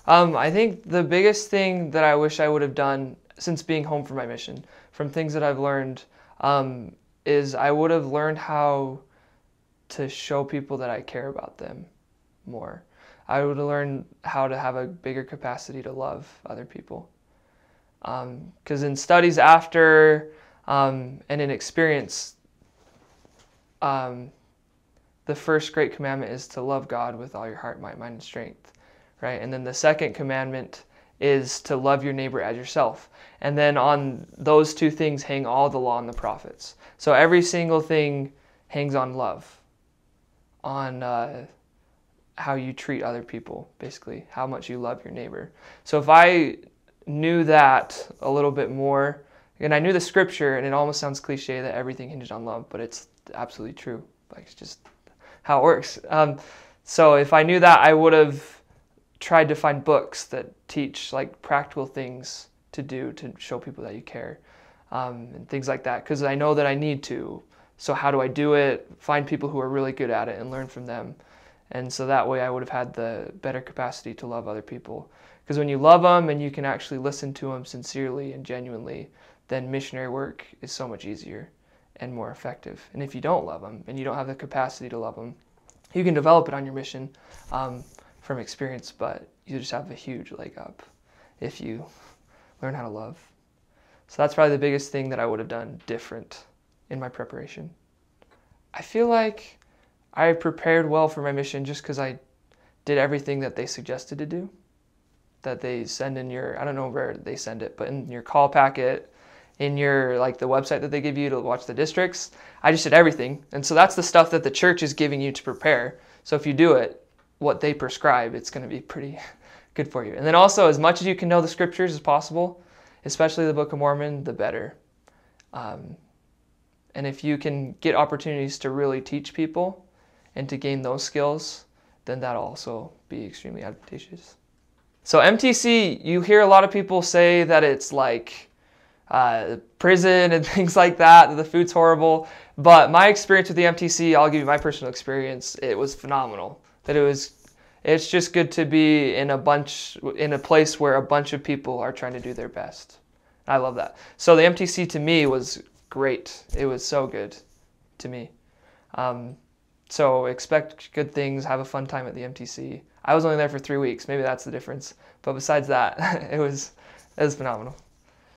I think the biggest thing that I wish I would have done since being home for my mission, from things that I've learned, is I would have learned how to show people that I care about them more. I would have learned how to have a bigger capacity to love other people. Because in studies after and in experience, the first great commandment is to love God with all your heart, might, mind, and strength, right? And then the second commandment is to love your neighbor as yourself. And then on those two things hang all the law and the prophets. So every single thing hangs on love, on how you treat other people, basically, how much you love your neighbor. So if I knew that a little bit more, and I knew the scripture, and it almost sounds cliche that everything hinges on love, but it's absolutely true. Like, it's just how it works. So if I knew that, I would have tried to find books that teach like practical things to do to show people that you care, and things like that, because I know that I need to. So how do I do it? Find people who are really good at it and learn from them. And so that way I would have had the better capacity to love other people. Because when you love them and you can actually listen to them sincerely and genuinely, then missionary work is so much easier and more effective. And if you don't love them and you don't have the capacity to love them, you can develop it on your mission from experience, but you just have a huge leg up if you learn how to love. So that's probably the biggest thing that I would have done different in my preparation. I feel like I prepared well for my mission just because I did everything that they suggested to do, that they send in your, I don't know where they send it, but in your call packet, in your, like the website that they give you to watch the districts. I just did everything. And so that's the stuff that the church is giving you to prepare. So if you do it, what they prescribe, it's going to be pretty good for you. And then also, as much as you can know the scriptures as possible, especially the Book of Mormon, the better. And if you can get opportunities to really teach people and to gain those skills, then that'll also be extremely advantageous. So MTC, you hear a lot of people say that it's like prison and things like that the food's horrible. But my experience with the MTC, I'll give you my personal experience, it was phenomenal. It's just good to be in a place where a bunch of people are trying to do their best. I love that. So the MTC to me was great. It was so good to me. So expect good things, have a fun time at the MTC. I was only there for 3 weeks. Maybe that's the difference. But besides that, it was phenomenal.